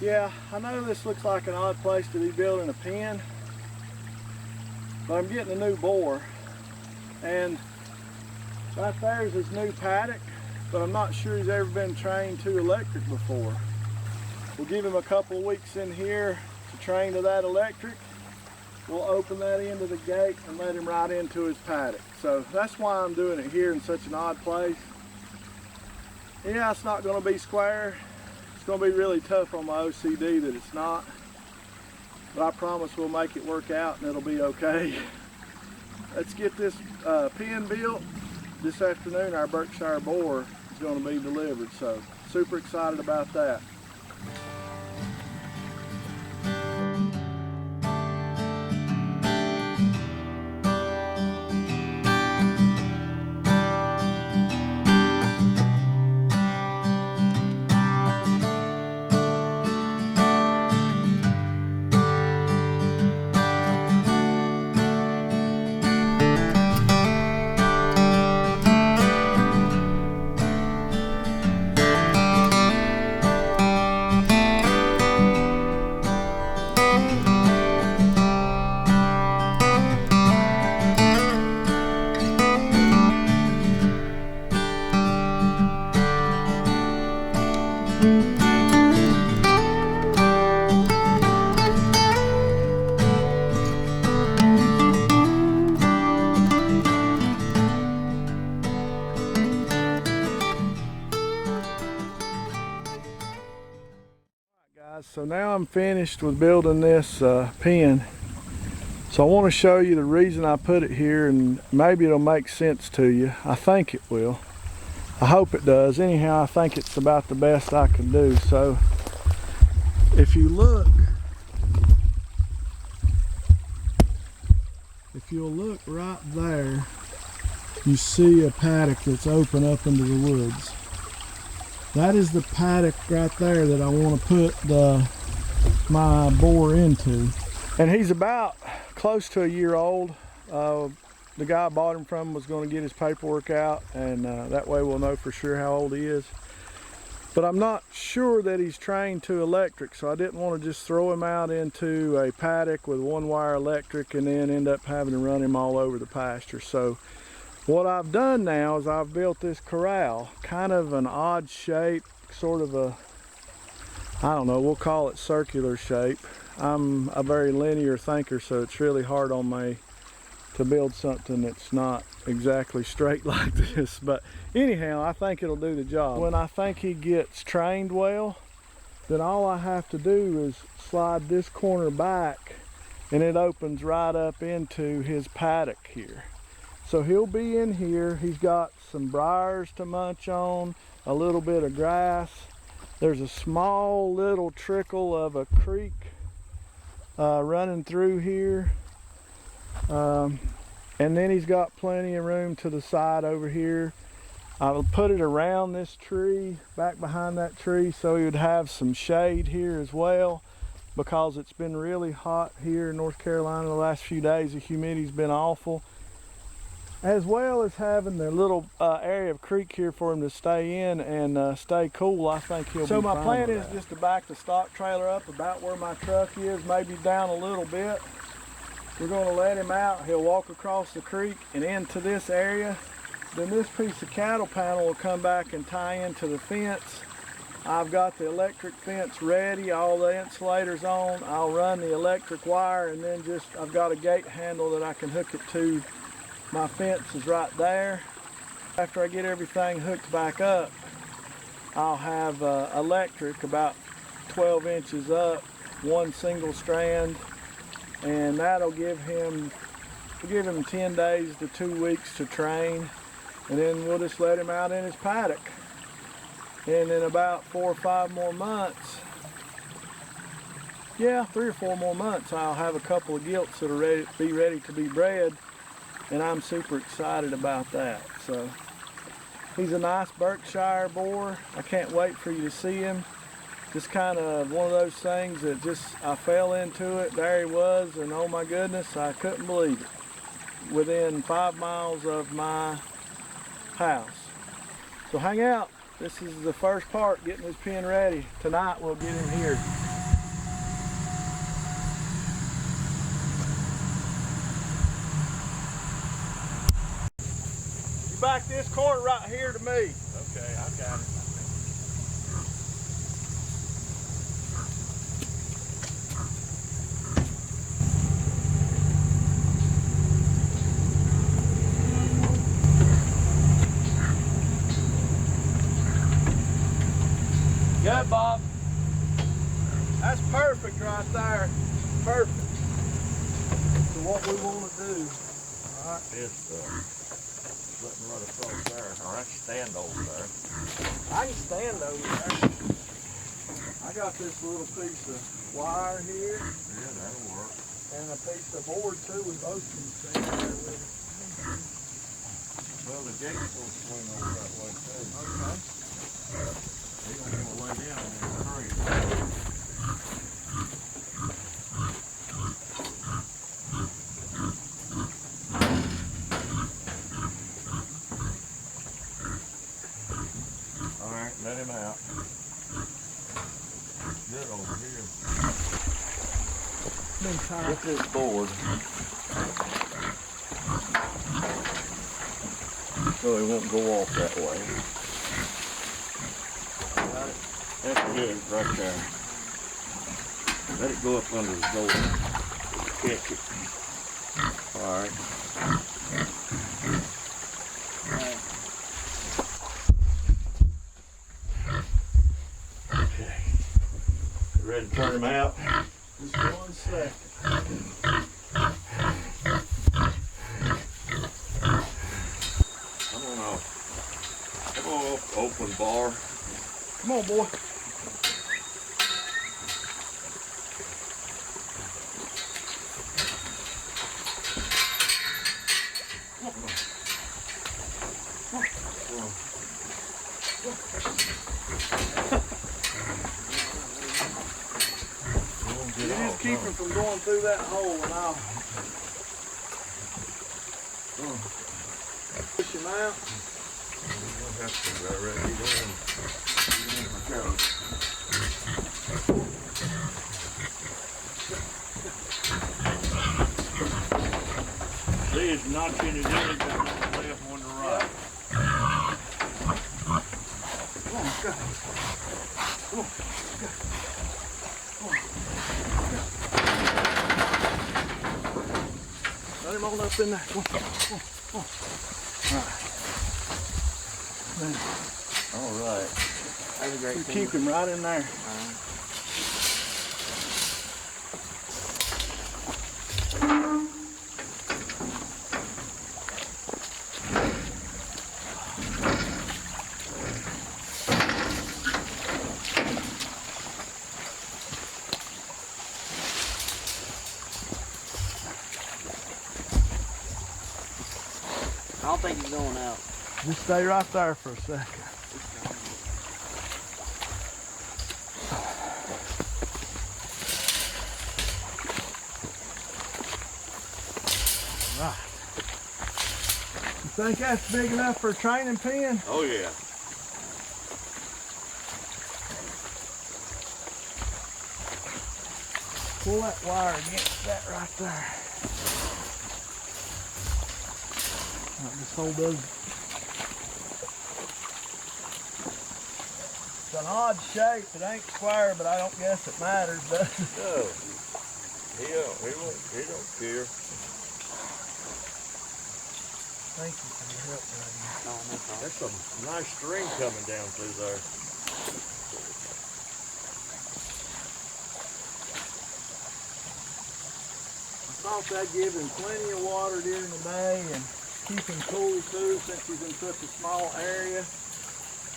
Yeah, I know this looks like an odd place to be building a pen, but I'm getting a new boar, and right there is his new paddock, but I'm not sure he's ever been trained to electric before. We'll give him a couple of weeks in here to train to that electric. We'll open that end of the gate and let him right into his paddock. So that's why I'm doing it here in such an odd place. Yeah, it's not going to be square. It's going to be really tough on my OCD that it's not. But I promise we'll make it work out and it'll be okay. Let's get this pen built. This afternoon our Berkshire boar is going to be delivered. So super excited about that. So now I'm finished with building this pen. So I want to show you the reason I put it here, and maybe it'll make sense to you. I think it will. I hope it does. Anyhow, I think it's about the best I can do. So if you'll look right there, you see a paddock that's open up into the woods. That is the paddock right there that I want to put my boar into. And he's about close to a year old. The guy I bought him from was going to get his paperwork out, and that way we'll know for sure how old he is. But I'm not sure that he's trained to electric, so I didn't want to just throw him out into a paddock with one wire electric and then end up having to run him all over the pasture. So what I've done now is I've built this corral, kind of an odd shape, sort of a, I don't know, we'll call it circular shape. I'm a very linear thinker, so it's really hard on me to build something that's not exactly straight like this. But anyhow, I think it'll do the job. When I think he gets trained well, then all I have to do is slide this corner back and it opens right up into his paddock here. So he'll be in here. He's got some briars to munch on, a little bit of grass. There's a small little trickle of a creek running through here. And then he's got plenty of room to the side over here. I'll put it around this tree, back behind that tree, so he would have some shade here as well, because it's been really hot here in North Carolina the last few days. The humidity's been awful. As well as having the little area of creek here for him to stay in and stay cool. I think he'll be fine. So my plan is just to back the stock trailer up about where my truck is, maybe down a little bit. We're going to let him out. He'll walk across the creek and into this area. Then this piece of cattle panel will come back and tie into the fence. I've got the electric fence ready, all the insulators on. I'll run the electric wire, and then I've got a gate handle that I can hook it to. My fence is right there. After I get everything hooked back up, I'll have electric about 12 inches up, one single strand, and that'll give him 10 days to 2 weeks to train, and then we'll just let him out in his paddock. And in about 4 or 5 more months, yeah, 3 or 4 more months, I'll have a couple of gilts that'll be ready to be bred. And I'm super excited about that. So he's a nice Berkshire boar. I can't wait for you to see him. Just kind of one of those things that I fell into it. There he was, and oh my goodness, I couldn't believe it. Within 5 miles of my house. So hang out. This is the first part, getting his pen ready. Tonight we'll get him here. back this corner right here to me. Okay, I got it. Good, Bob. That's perfect right there. Perfect. So what we want to do. All right. This letting run across there. All right, stand over there. I can stand over there. I got this little piece of wire here. Yeah, that'll work. And a piece of board too. We both can stand there with it. Well, the gate's going to swing over that way too. Okay. He don't want to lay down in the tree. All right, let him out. Good over here. Get this board so it won't go off that way. Got it? That's good, right there. Let it go up under the door. Catch it. All right. Okay. You ready to turn him out? Just 1 second. Come on, open bar. Come on, boy. You just keep him from going through that hole and I'll push him out. See, it's notching it in, got one left, one to right. Come on, go. Come on, go. Come on. Let him on up in there. Come on, come on, come on. All right. That's a great You thing. keep him right in there. I don't think he's going out. Just stay right there for a second. Right. You think that's big enough for a training pen? Oh yeah. Pull that wire against that right there. Right, just hold those. It's an odd shape. It ain't square, but I don't guess it matters, does it? No. He don't care. Thank you for your help, buddy. No, no problem. There's some nice string coming down through there. I thought that'd give him plenty of water during the day and keep him cool too, since he's in such a small area.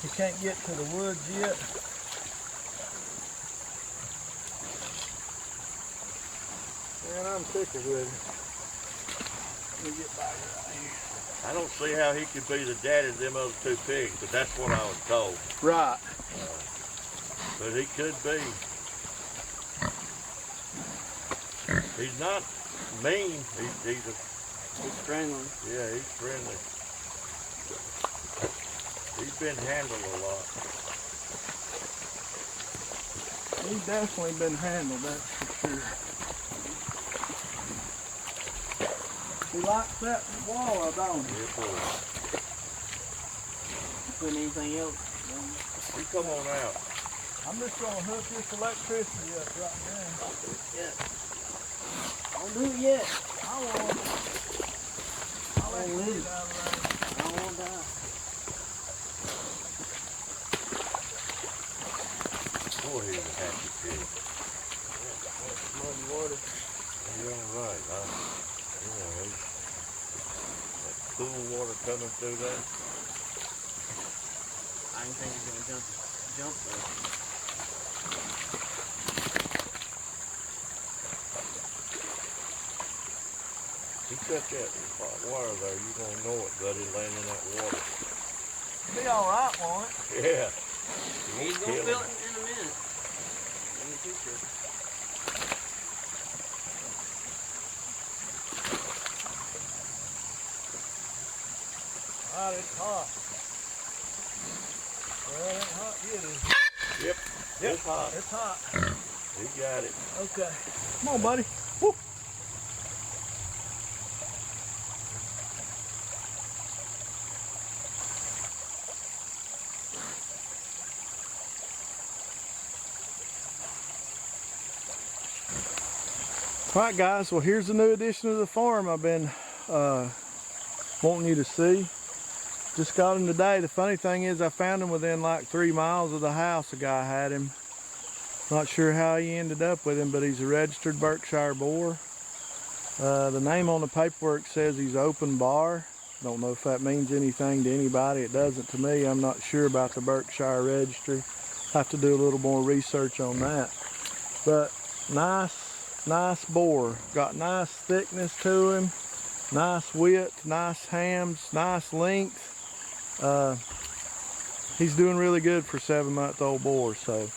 He can't get to the woods yet. Man, I'm tickled with it. Let me get back right here. I don't see how he could be the daddy of them other two pigs, but that's what I was told. Right. But he could be. He's not mean. He's friendly. Yeah, he's friendly. He's been handled a lot. He's definitely been handled, that's for sure. He likes that wall, don't he? Yes, sir. putting anything else. You come on out. I'm just gonna hook this electricity up right now. Yeah. Don't do it yet. I won't. I'll let you leave. get out of there. I don't want to die. Boy, he's a happy pig. Muddy water. You're all right, huh? Yeah, that cool water coming through there. I didn't think he was gonna jump though. You cut that hot water there, you're gonna know it, buddy, laying in that water. Be all right, won't it? Yeah. He's gonna feel it in a minute. In the future. Alright, it's hot. Well, it ain't hot yet, is it? Yep. It's hot. It's hot. You got it. Okay. Come on, buddy. Woo. Alright guys, well here's the new addition to the farm I've been wanting you to see. Just got him today. The funny thing is I found him within like 3 miles of the house. A guy had him. Not sure how he ended up with him, but he's a registered Berkshire boar. The name on the paperwork says he's open bar. Don't know if that means anything to anybody. It doesn't to me. I'm not sure about the Berkshire registry. Have to do a little more research on that. But nice boar. Got nice thickness to him. Nice width, nice hams, nice length. He's doing really good for 7-month-old boar, so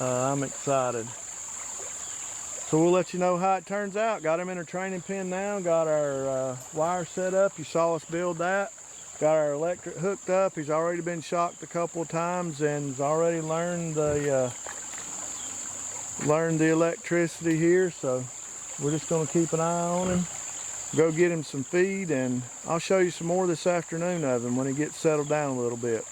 I'm excited. So we'll let you know how it turns out. Got him in our training pen now. Got our wire set up. You saw us build that. Got our electric hooked up. He's already been shocked a couple of times and has already learned the electricity here. So we're just going to keep an eye on him. Go get him some feed, and I'll show you some more this afternoon of him when he gets settled down a little bit.